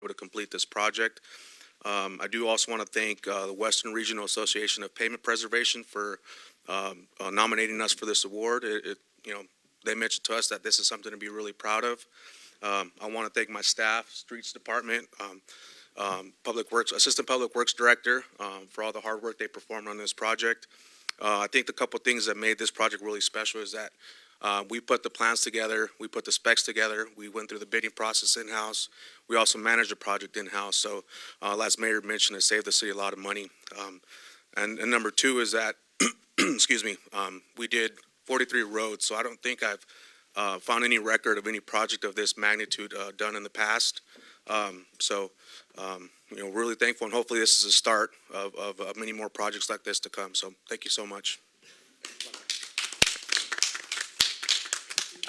able to complete this project. I do also want to thank the Western Regional Association of Pavement Preservation for nominating us for this award. They mentioned to us that this is something to be really proud of. I want to thank my staff, Streets Department, Public Works, Assistant Public Works Director, for all the hard work they performed on this project. I think the couple things that made this project really special is that we put the plans together, we put the specs together, we went through the bidding process in-house. We also managed the project in-house. So, as Mayor mentioned, it saved the city a lot of money. And number two is that, excuse me, we did 43 roads. So I don't think I've found any record of any project of this magnitude done in the past. Really thankful, and hopefully this is a start of many more projects like this to come. So thank you so much.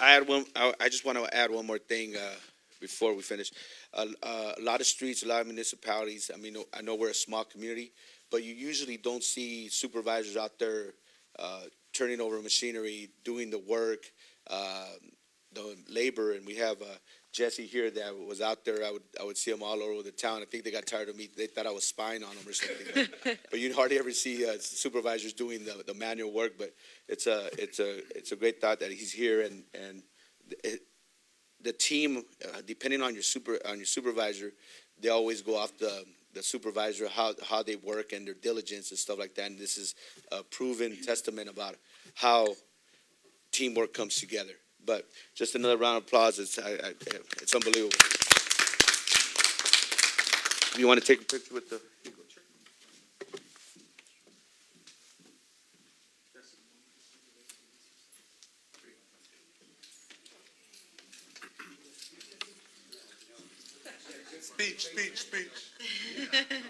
I just want to add one more thing before we finish. A lot of streets, a lot of municipalities. I mean, I know we're a small community, but you usually don't see supervisors out there turning over machinery, doing the work, the labor. And we have Jesse here that was out there. I would see him all over the town. I think they got tired of me. They thought I was spying on them or something. But you hardly ever see supervisors doing the manual work. But it's a great thought that he's here, and the team, depending on your supervisor, they always go off the supervisor, how they work and their diligence and stuff like that. And this is a proven testament about how teamwork comes together. But just another round of applause. It's unbelievable. You want to take a picture with the? Speech. I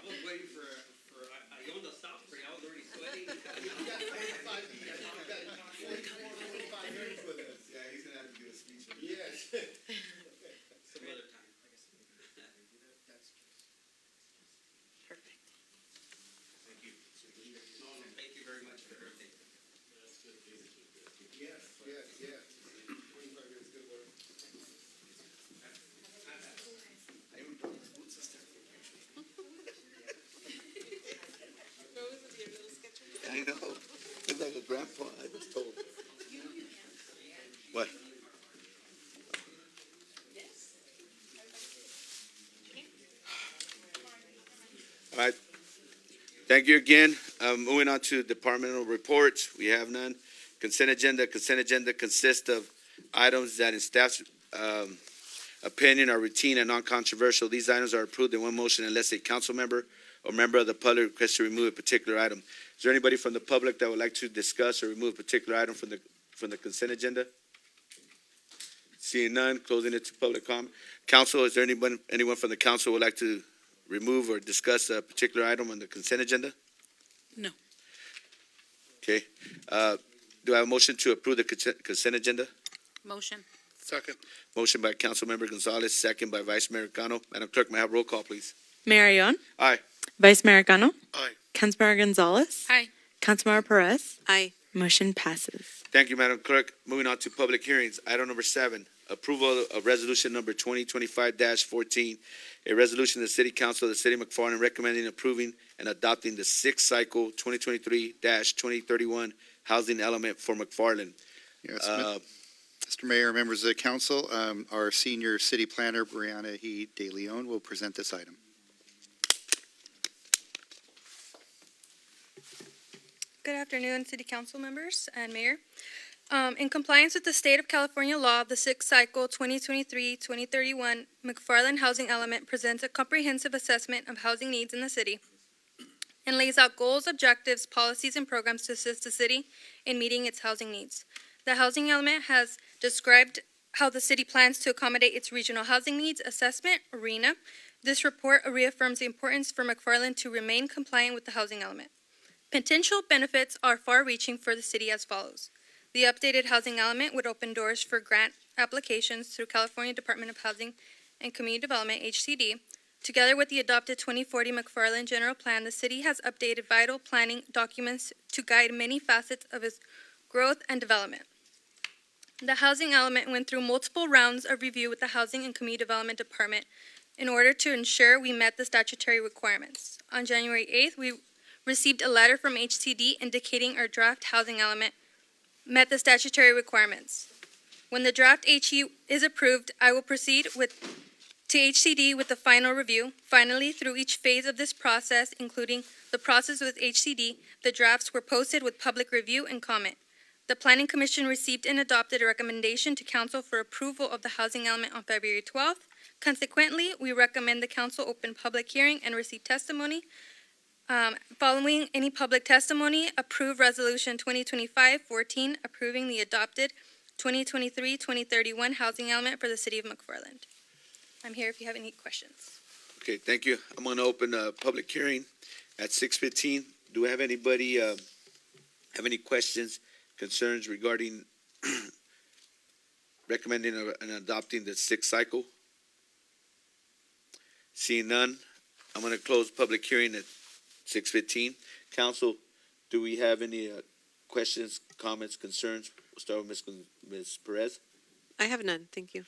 was waiting for I owned a stop for you. I was already sweating. Yeah, he's gonna have to give a speech. Yes. Some other time. Perfect. Thank you. No, thank you very much for everything. Yes. 25 years, good work. I know. It's like a grandpa. I was told. What? All right. Thank you again. Moving on to departmental reports. We have none. Consent agenda. Consent agenda consists of items that in staff's opinion are routine and non-controversial. These items are approved in one motion unless a council member or member of the public requests to remove a particular item. Is there anybody from the public that would like to discuss or remove a particular item from the consent agenda? Seeing none, closing it to public comment. Council, is there anyone from the council would like to remove or discuss a particular item on the consent agenda? No. Okay. Do I have a motion to approve the consent agenda? Motion. Second. Motion by Councilmember Gonzalez, second by Vice Mayor Cano. Madam Clerk, may I have roll call, please? Mayor Ion. Aye. Vice Mayor Cano. Aye. Councilmember Gonzalez. Aye. Councilmember Perez. Aye. Motion passes. Thank you, Madam Clerk. Moving on to public hearings. Item number 7, approval of resolution number 2025-14, a resolution of the City Council of the City of McFarland recommending approving and adopting the 6th cycle 2023-2031 housing element for McFarland. Yes, Mr. Mayor, members of the council, our senior city planner, Brianna He De Leon, will present this item. Good afternoon, City Council members and Mayor. In compliance with the State of California law, the 6th cycle 2023-2031 McFarland housing element presents a comprehensive assessment of housing needs in the city and lays out goals, objectives, policies, and programs to assist the city in meeting its housing needs. The housing element has described how the city plans to accommodate its regional housing needs assessment, RHNA. This report reaffirms the importance for McFarland to remain compliant with the housing element. Potential benefits are far-reaching for the city as follows. The updated housing element would open doors for grant applications through California Department of Housing and Community Development, HCD. Together with the adopted 2040 McFarland General Plan, the city has updated vital planning documents to guide many facets of its growth and development. The housing element went through multiple rounds of review with the Housing and Community Development Department, in order to ensure we met the statutory requirements. On January 8th, we received a letter from HCD indicating our draft housing element met the statutory requirements. When the draft HE is approved, I will proceed to HCD with the final review. Finally, through each phase of this process, including the process with HCD, the drafts were posted with public review and comment. The Planning Commission received and adopted a recommendation to Council for approval of the housing element on February 12th. Consequently, we recommend the Council open public hearing and receive testimony. Following any public testimony, approve Resolution 2025-14, approving the adopted 2023-2031 housing element for the City of McFarland. I'm here if you have any questions. Okay, thank you. I'm gonna open a public hearing at 6:15. Do we have anybody, have any questions, concerns regarding recommending and adopting the sixth cycle? Seeing none, I'm gonna close public hearing at 6:15. Council, do we have any questions, comments, concerns? We'll start with Ms. Perez. I have none, thank you.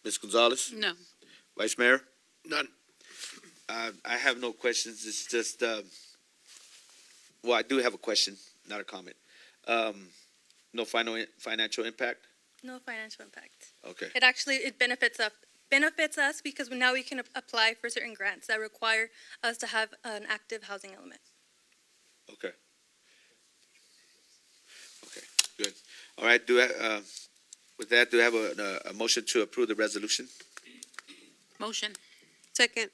Ms. Gonzalez? No. Vice Mayor? None. I have no questions. It's just, well, I do have a question, not a comment. No financial impact? No financial impact. Okay, It benefits us because now we can apply for certain grants that require us to have an active housing element. okay. Okay, good. All right, with that, do I have a motion to approve the resolution? Motion. Second,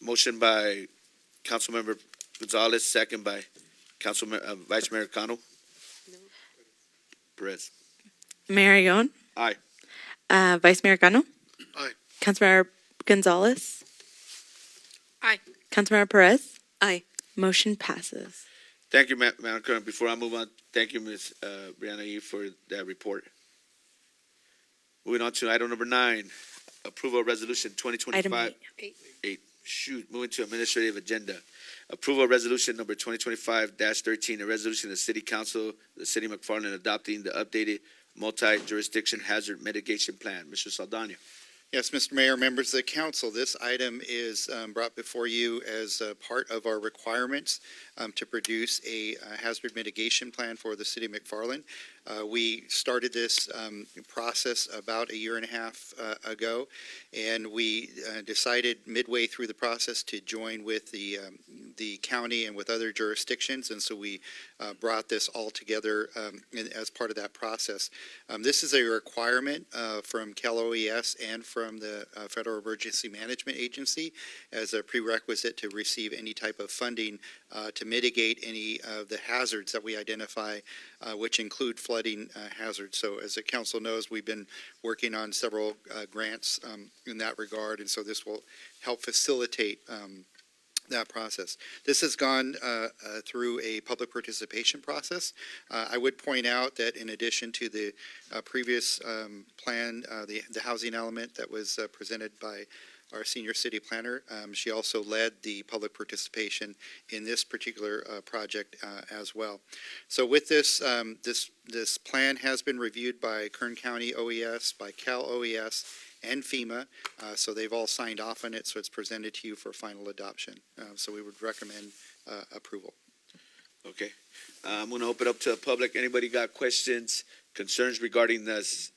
Motion by Councilmember Gonzalez, second by Vice Mayor Cano. Perez. Mayor Yon. Aye. Vice Mayor Cano. Aye. Councilmember Gonzalez. Aye. Councilmember Perez. aye. Motion passes. Thank you, Madam Clerk. Before I move on, thank you, Ms. Brianna Yee, for that report. Moving on to item number 9, approval of resolution 2025. Item 8. Moving to administrative agenda. Approval of resolution number 2025-13, a resolution of the City Council of the City of McFarland adopting the updated multi-jurisdiction hazard mitigation plan. Mr. Saldana. Yes, Mr. Mayor, members of the council, this item is brought before you as part of our requirements to produce a hazard mitigation plan for the city of McFarland. We started this process about a year and a half ago, and we decided midway through the process to join with the county and with other jurisdictions, and so we brought this all together as part of that process. This is a requirement from Cal OES and from the Federal Emergency Management Agency as a prerequisite to receive any type of funding to mitigate any of the hazards that we identify, which include flooding hazards. So as the council knows, we've been working on several grants in that regard, and so this will help facilitate that process. This has gone through a public participation process. I would point out that in addition to the previous plan, the housing element that was presented by our senior city planner, she also led the public participation in this particular project as well. So with this, this plan has been reviewed by Kern County OES, by Cal OES, and FEMA, so they've all signed off on it, so it's presented to you for final adoption. So we would recommend approval. Okay. I'm going to open up to the public. Anybody got questions, concerns regarding this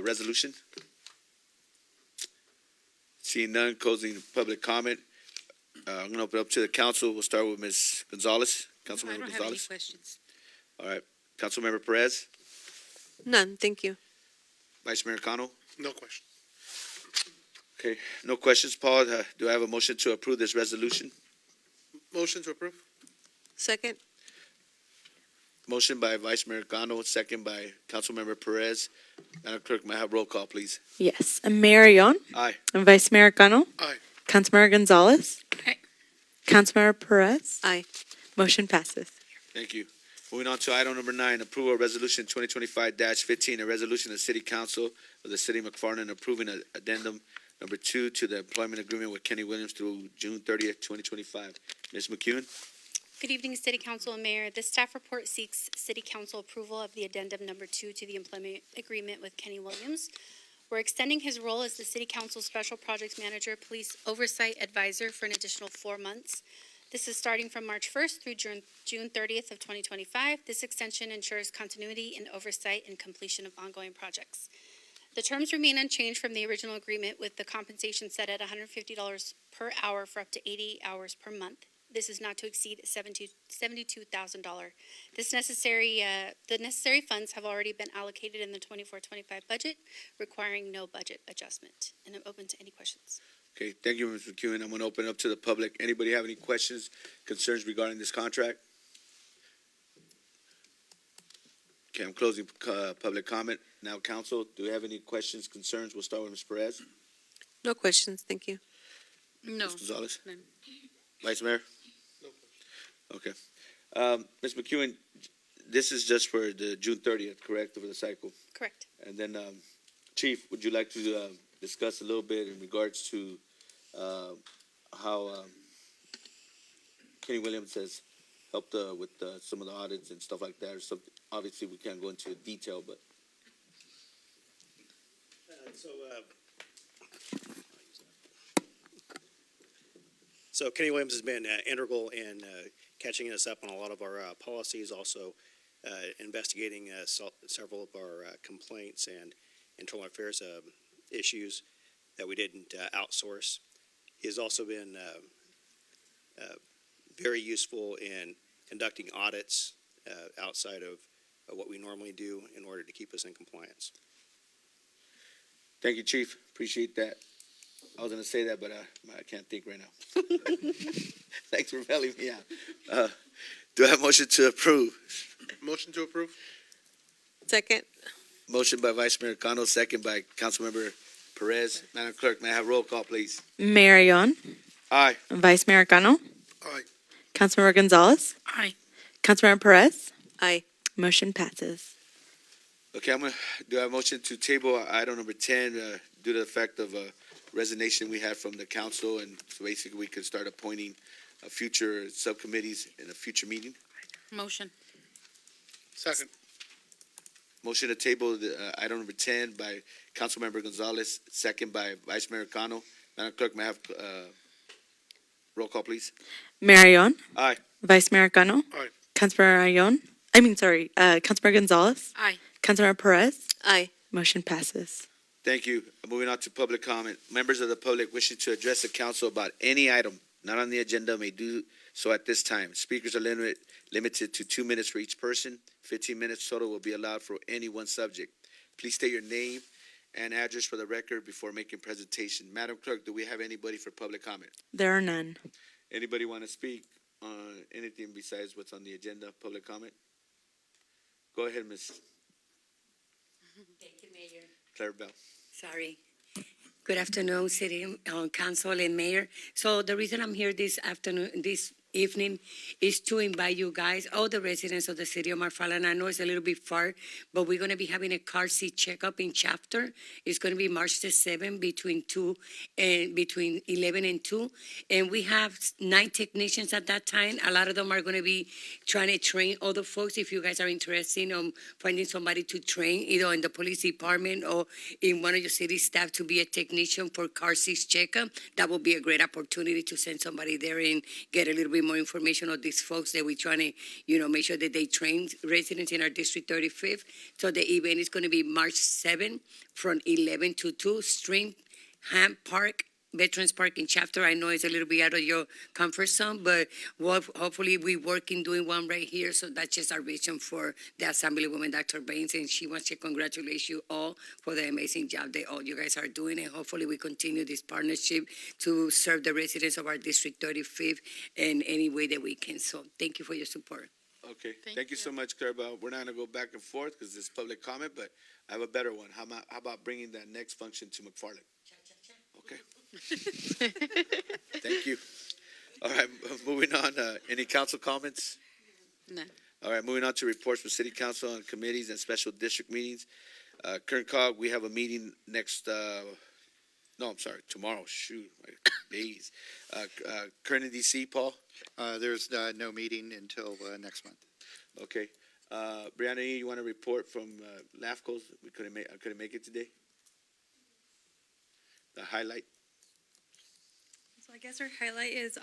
resolution? Seeing none, closing public comment. I'm going to open up to the council. We'll start with Ms. Gonzalez. I Councilmember don't have any Gonzalez. questions. All right. Councilmember Perez. None, thank you. Vice Mayor Cano. No question. Okay. No questions, Paul. Do I have a motion to approve this resolution? Motion to approve? Second, Motion by Vice Mayor Cano, second by Councilmember Perez. Madam Clerk, may I have roll call, please? Yes. Mayor Yon. Aye. Vice Mayor Cano. Aye. Councilmember Gonzalez. Aye. Councilmember Perez. aye. Motion passes. Thank you. Moving on to item number 9, approval of resolution 2025-15, a resolution of the City Council of the City of McFarland approving addendum number 2 to the employment agreement with Kenny Williams through June 30th, 2025. Ms. McEwen? Good evening, City Council and Mayor. This staff report seeks City Council approval of the addendum number 2 to the employment agreement with Kenny Williams. We're extending his role as the City Council Special Projects Manager, Police Oversight Advisor for an additional 4 months. This is starting from March 1st through June 30th of 2025. This extension ensures continuity and oversight and completion of ongoing projects. The terms remain unchanged from the original agreement, with the compensation set at $150 per hour for up to 80 hours per month. This is not to exceed $72,000. The necessary funds have already been allocated in the 24-25 budget, requiring no budget adjustment. And I'm open to any questions. Okay, thank you, Ms. McEwen. I'm gonna open it up to the public. Anybody have any questions, concerns regarding this contract? Okay, I'm closing, public comment. Now, council, do we have any questions, concerns? We'll start with Ms. Perez. No questions, thank you. No. Ms. Gonzalez? None. Vice Mayor? No Okay. Ms. McEwen, this is just for the June 30th, correct, for the cycle? Correct. And then, Chief, would you like to discuss a little bit in regards to how Kenny Williams has helped with some of the audits and stuff like that, or something? Obviously, we can't go into detail, but So Kenny Williams has been integral in catching us up on a lot of our policies, also investigating several of our complaints and internal affairs issues that we didn't outsource. He has also been very useful in conducting audits outside of what we normally do in order to keep us in compliance. thank you, Chief. Appreciate that. I was gonna say that, but I can't think right now. Thanks for bailing me out. Do I have a motion to approve? Motion to approve? Second. Motion by Vice Mayor Cano, second by Councilmember Perez. Madam Clerk, may I have roll call, please? Mayor Yon, Aye. Vice Mayor Cano, Aye. Councilmember Gonzalez, Aye. Councilmember Perez, Aye. motion passes. Okay, do I have a motion to table item number 10 due to the fact of a resignation we had from the council, and so basically we could start appointing future subcommittees in a future meeting? Motion. Second. Motion to table the item number 10 by Councilmember Gonzalez, second by Vice Mayor Cano. Madam Clerk, may I have roll call, please? Mayor Yon, Aye. Vice Mayor Cano, Aye. Councilmember Councilmember Gonzalez, Aye. Councilmember Perez, Aye. motion passes. Thank you. Moving on to public comment. Members of the public wishing to address the council about any item not on the agenda may do so at this time. Speakers are limited to 2 minutes for each person. 15 minutes total will be allowed for any one subject. Please state your name and address for the record before making presentation. Madam Clerk, do we have anybody for public comment? There are none. Anybody want to speak on anything besides what's on the agenda, public comment? Go ahead, Ms. Thank you, Mayor. Claire Bell. Sorry. Good afternoon, City Council and Mayor. So the reason I'm here this evening is to invite you guys, all the residents of the city of McFarland. I know it's a little bit far, but we're going to be having a car seat checkup in Chapter. It's going to be March the 7th between 11 and 2. And we have 9 technicians at that time. A lot of them are going to be trying to train other folks. If you guys are interested in finding somebody to train, either in the police department or in one of your city staff to be a technician for car seat checkup, that would be a great opportunity to send somebody there and get a little bit more information on these folks that we're trying to, make sure that they train residents in our District 35th. So the event is going to be March 7th from 11 to 2, Stream Ham Park, Veterans Park in Chapter. I know it's a little bit out of your comfort zone, but hopefully we work in doing one right here. So that's just our vision for the Assemblywoman, Dr. Baines, and she wants to congratulate you all for the amazing job that all you guys are doing. And hopefully we continue this partnership to serve the residents of our District 35th in any way that we can. So thank you for your support. Okay, Thank thank you you. so much, Claire Bell. We're not gonna go back and forth because it's public comment, but I have a better one. How about bringing that next function to McFarland? Okay. Thank you. All right, moving on, any council comments? None. All right, moving on to reports from city council on committees and special district meetings. Kern Cog, we have a meeting tomorrow, shoot, my days. Kern and DC, Paul? There's no meeting until next month. Okay. Brianna, you want to report from LAFCO's? I couldn't make it today? the highlight? So I guess our highlight is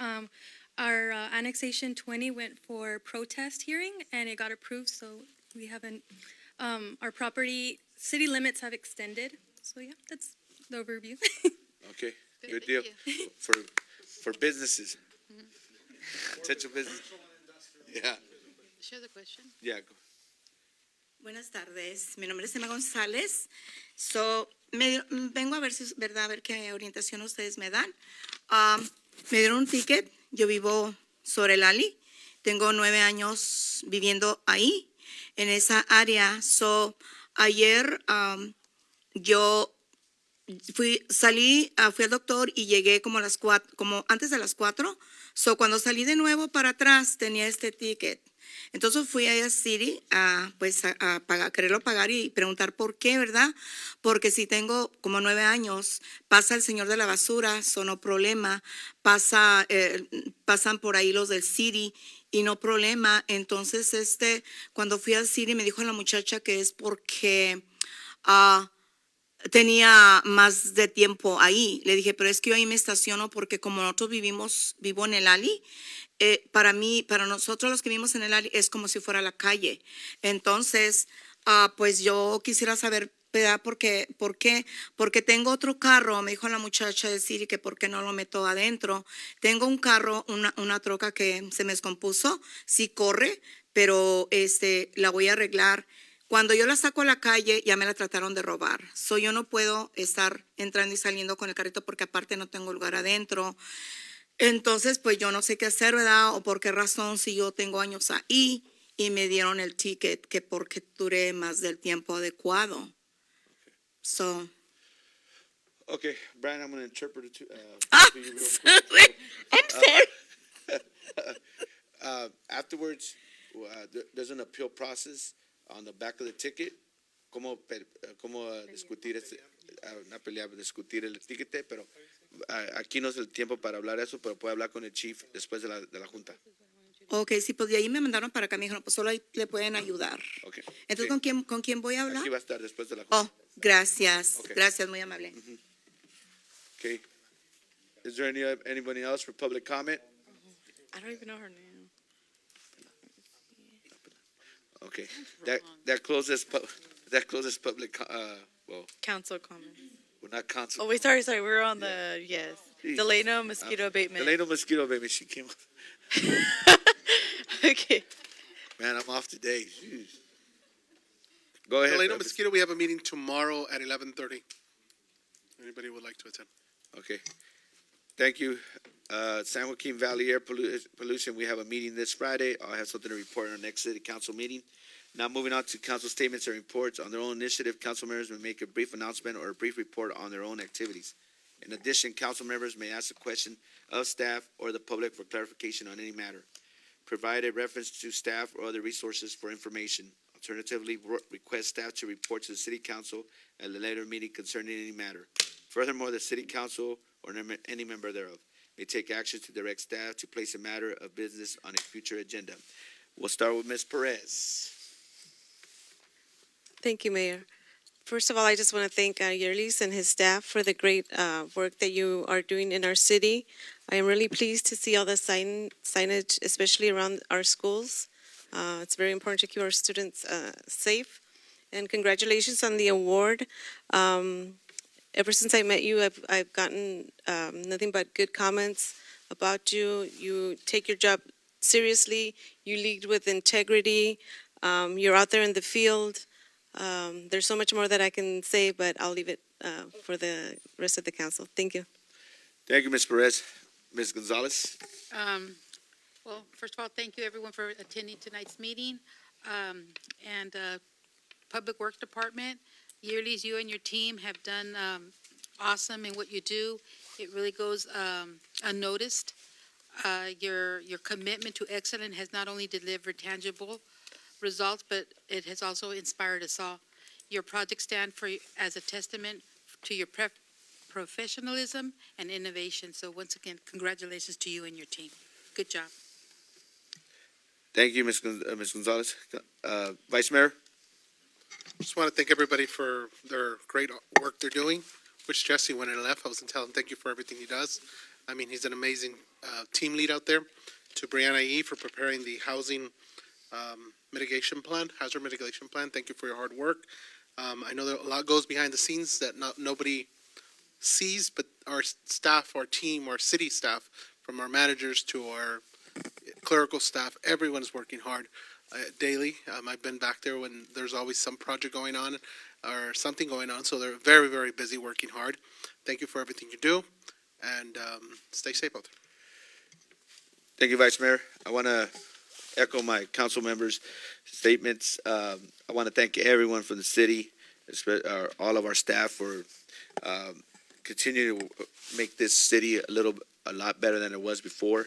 our annexation 20 went for protest hearing and it got approved. So we haven't, our property, city limits have extended. So yeah, that's the overview. Okay, Good, good thank deal. you. For businesses. Potential business. Yeah, Share the question. yeah. Go. Buenas tardes, mi nombre es Emma González. Vengo a ver si es verdad, a ver qué orientación ustedes me dan. Me dieron un ticket, yo vivo sobre el Ali, tengo 9 años viviendo ahí, en esa área. Ayer yo fui al doctor y llegué como a las 4, como antes de las 4. Cuando salí de nuevo para atrás tenía este ticket. Entonces fui a City a pagar, quererlo pagar y preguntar por qué, ¿verdad? Porque si tengo como 9 años, pasa el señor de la basura, no problema, pasan por ahí los del City y no problema. Entonces cuando fui al City me dijo la muchacha que es porque tenía más de tiempo ahí. Le dije, pero es que yo ahí me estaciono porque como nosotros vivo en el Ali, para nosotros los que vivimos en el Ali es como si fuera la calle. Entonces, pues yo quisiera saber, ¿verdad? ¿Por qué? Porque tengo otro carro, me dijo la muchacha de Siri que por qué no lo meto adentro. Tengo un carro, una troca que se me descompuso, sí corre, pero la voy a arreglar. Cuando yo la saco a la calle, ya me la trataron de robar. Yo no puedo estar entrando y saliendo con el carrito porque aparte no tengo lugar adentro. Entonces, pues yo no sé qué hacer, ¿verdad? O por qué razón, si yo tengo años ahí y me dieron el ticket, que porque duré más del tiempo adecuado. Okay, Brian, I'm going to interpret it to you real quick. Sorry. I'm sorry. Afterwards, there's an appeal process on the back of the ticket. ¿Cómo discutir no pelear, discutir el ticket? Pero aquí no es el tiempo para hablar eso, pero puede hablar con el chief después de la junta. Ok, sí, pues de ahí me mandaron para acá, me dijeron, pues solo ahí le pueden ayudar. Okay. Entonces, Sí. ¿con quién voy a hablar? Aquí va a estar después de la junta. Oh, gracias, Okay. gracias, muy amable. Okay. Is there anybody else for public comment? I don't even know her name. Okay. That closes public. Council comment. Well, not council. Oh, wait, sorry. We're on the, yes. Jeez. Delano mosquito abatement. Delano mosquito, baby. She came. Okay. Man, I'm off today. Jeez. Go ahead. Delano Mosquito, we have a meeting tomorrow at 11:30. Anybody would like to attend? Okay. Thank you. San Joaquin Valley Air Pollution, we have a meeting this Friday. I'll have something to report on our next city council meeting. Now moving on to council statements and reports. On their own initiative, council members may make a brief announcement or a brief report on their own activities. In addition, council members may ask a question of staff or the public for clarification on any matter. Provide a reference to staff or other resources for information. Alternatively, request staff to report to the city council at a later meeting concerning any matter. Furthermore, the city council or any member thereof may take action to direct staff to place a matter of business on a future agenda. We'll start with Ms. Perez. Thank you, Mayor. First of all, I just want to thank Yerlis and his staff for the great work that you are doing in our city. I am really pleased to see all the signage, especially around our schools. It's very important to keep our students safe. And congratulations on the award. Ever since I met you, I've gotten nothing but good comments about you. You take your job seriously. You lead with integrity. You're out there in the field. There's so much more that I can say, but I'll leave it for the rest of the council. Thank you. Thank you, Ms. Perez. Ms. Gonzalez. Well, first of all, thank you everyone for attending tonight's meeting. And Public Works Department, Yearly's, you and your team have done awesome in what you do. It really goes unnoticed. Your commitment to excellence has not only delivered tangible results, but it has also inspired us all. Your projects stand as a testament to your professionalism and innovation. So once again, congratulations to you and your team. Good job. Thank you, Ms. Gonzalez. Vice Mayor. Just want to thank everybody for their great work they're doing. wish Jesse when I left, I was gonna tell him thank you for everything he does. I mean, he's an amazing team lead out there. To Brianna E. for preparing the housing mitigation plan, hazard mitigation plan. Thank you for your hard work. I know that a lot goes behind the scenes that nobody sees, but our staff, our team, our city staff, from our managers to our clerical staff, everyone's working hard daily. I've been back there when there's always some project going on or something going on, so they're very, very busy working hard. Thank you for everything you do, and stay safe out there. Thank you, Vice Mayor. I want to echo my council members' statements. I want to thank everyone from the city, all of our staff for continuing to make this city a lot better than it was before.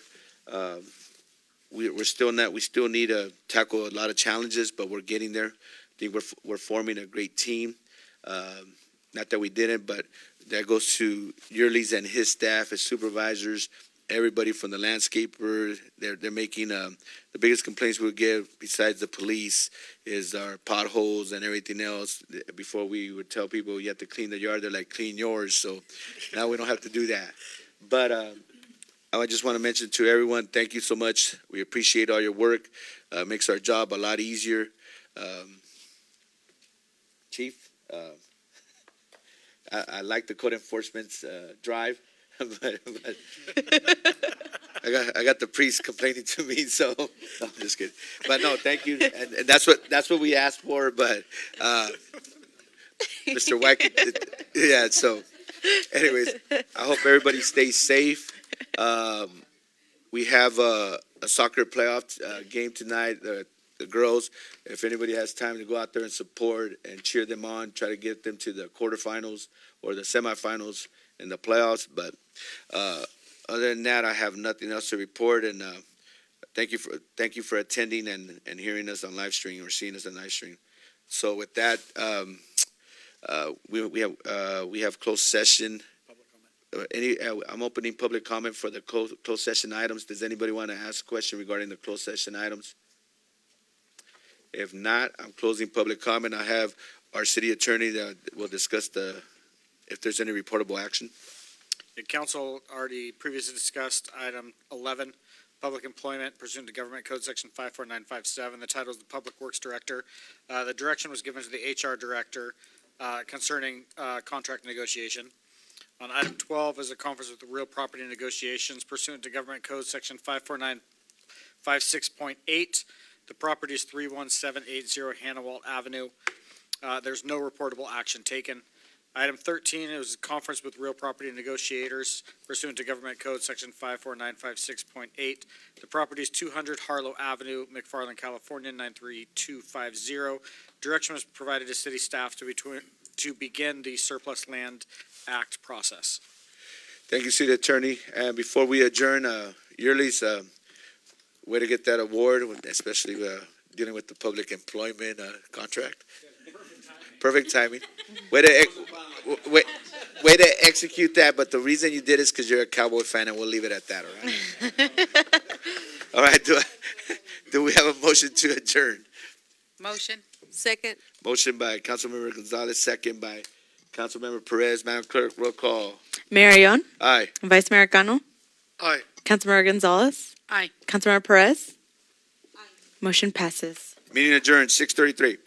We still need to tackle a lot of challenges, but we're getting there. I think we're forming a great team. Not that we didn't, but that goes to Yurley's and his staff, his supervisors, everybody from the landscaper. They're making the biggest complaints we get besides the police is our potholes and everything else. Before we would tell people you have to clean the yard, they're like, clean yours. So now we don't have to do that. But I just want to mention to everyone, thank you so much. We appreciate all your work. Makes our job a lot easier. Chief, I like the code enforcement's drive, but I got the priest complaining to me, so no, I'm just kidding. But no, thank you, and that's what we asked for. But Mr. White, yeah. So, anyways, I hope everybody stays safe. We have a soccer playoff game tonight. The girls, if anybody has time to go out there and support and cheer them on, try to get them to the quarterfinals or the semifinals in the playoffs. But other than that, I have nothing else to report. And thank you for attending and hearing us on live stream or seeing us on live stream. So with that, we have closed session. I'm opening public comment for the closed session items. Does anybody want to ask a question regarding the closed session items? If not, I'm closing public comment. I have our city attorney that will discuss if there's any reportable action. The council already previously discussed item 11, public employment pursuant to Government Code Section 54957. The title is the Public Works Director. The direction was given to the HR Director concerning contract negotiation. On item 12 is a conference with the real property negotiations pursuant to Government Code Section 54956.8. The property is 31780 Hannawalt Avenue. There's no reportable action taken. Item 13 is a conference with real property negotiators pursuant to Government Code Section 54956.8. The property is 200 Harlow Avenue, McFarland, California, 93250. Direction was provided to city staff to begin the Surplus Land Act process. Thank you, city attorney. And before we adjourn, Yurley's way to get that award, especially dealing with the public employment contract. Perfect timing. Way to execute that, but the reason you did is because you're a Cowboy fan, and we'll leave it at that, all right? All right, do we have a motion to adjourn? Motion. Second. Motion by Councilmember Gonzalez, second by Councilmember Perez. Madam Clerk, roll call. Mayor Ayon, Aye. Vice Mayor Cano, Aye. Councilmember Gonzalez, Aye. Councilmember Perez. Motion passes. Meeting adjourned, 6:33.